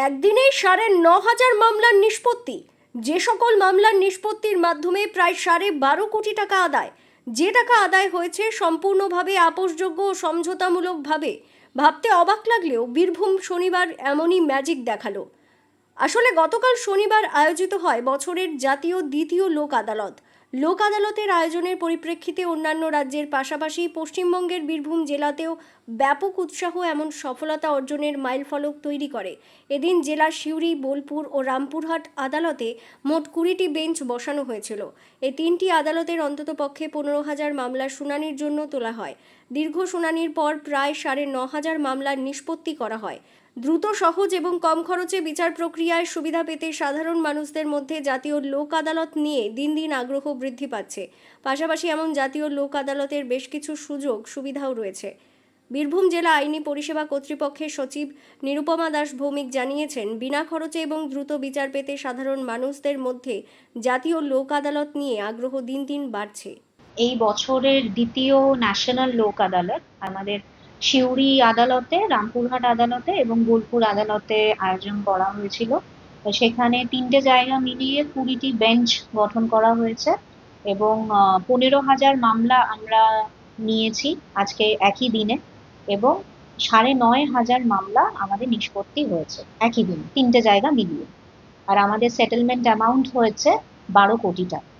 একদিনেই ৯,৫০০ মামলার নিষ্পত্তি। যে সকল মামলার নিষ্পত্তির মাধ্যমে প্রায় ১২.৫ কোটি টাকা আদায়। যে টাকা আদায় হয়েছে সম্পূর্ণভাবে আপোষযোগ্য ও সমঝোতামূলকভাবে। ভাবতে অবাক লাগলেও বীরভূম শনিবার এমনই ম্যাজিক দেখালো। আসলে গতকাল শনিবার আয়োজিত হয় বছরের জাতীয় দ্বিতীয় লোক আদালত। লোক আদালতের আয়োজনের পরিপ্রেক্ষিতে অন্যান্য রাজ্যের পাশাপাশি পশ্চিমবঙ্গের বীরভূম জেলাতেও ব্যাপক উৎসাহ এমন সফলতা অর্জনের মাইলফলক তৈরি করে। এদিন জেলার সিউড়ি, বোলপুর ও রামপুরহাট আদালতে মোট ২০টি বেঞ্চ বসানো হয়েছিল। এই তিনটি আদালতের অন্ততপক্ষে ১৫,০০০ মামলার শুনানির জন্য তোলা হয়। দীর্ঘ শুনানির পর প্রায় ৯,৫০০ মামলার নিষ্পত্তি করা হয়। দ্রুত, সহজ এবং কম খরচে বিচার প্রক্রিয়ায় সুবিধা পেতে সাধারণ মানুষদের মধ্যে জাতীয় লোক আদালত নিয়ে দিন দিন আগ্রহ বৃদ্ধি পাচ্ছে। পাশাপাশি এমন জাতীয় লোক আদালতের বেশ কিছু সুযোগ সুবিধাও রয়েছে। বীরভূম জেলা আইনি পরিষেবা কর্তৃপক্ষের সচিব নিরুপমা দাস ভৌমিক জানিয়েছেন, বিনা খরচে এবং দ্রুত বিচার পেতে সাধারণ মানুষদের মধ্যে জাতীয় লোক আদালত নিয়ে আগ্রহ দিন দিন বাড়ছে। এই বছরের দ্বিতীয় ন্যাশনাল লোক আদালত আমাদের সিউড়ি আদালতে, রামপুরহাট আদালতে এবং বোলপুর আদালতে আয়োজন করা হয়েছিল। সেখানে 3টে জায়গা মিলিয়ে 20টি বেঞ্চ গঠন করা হয়েছে এবং 15,000 মামলা আমরা নিয়েছি আজকে একই দিনে এবং 9,500 মামলা আমাদের নিষ্পত্তি হয়েছে একই দিনে 3টে জায়গা মিলিয়ে। আর আমাদের সেটেলমেন্ট অ্যামাউন্ট হয়েছে 12 কোটি টাকা।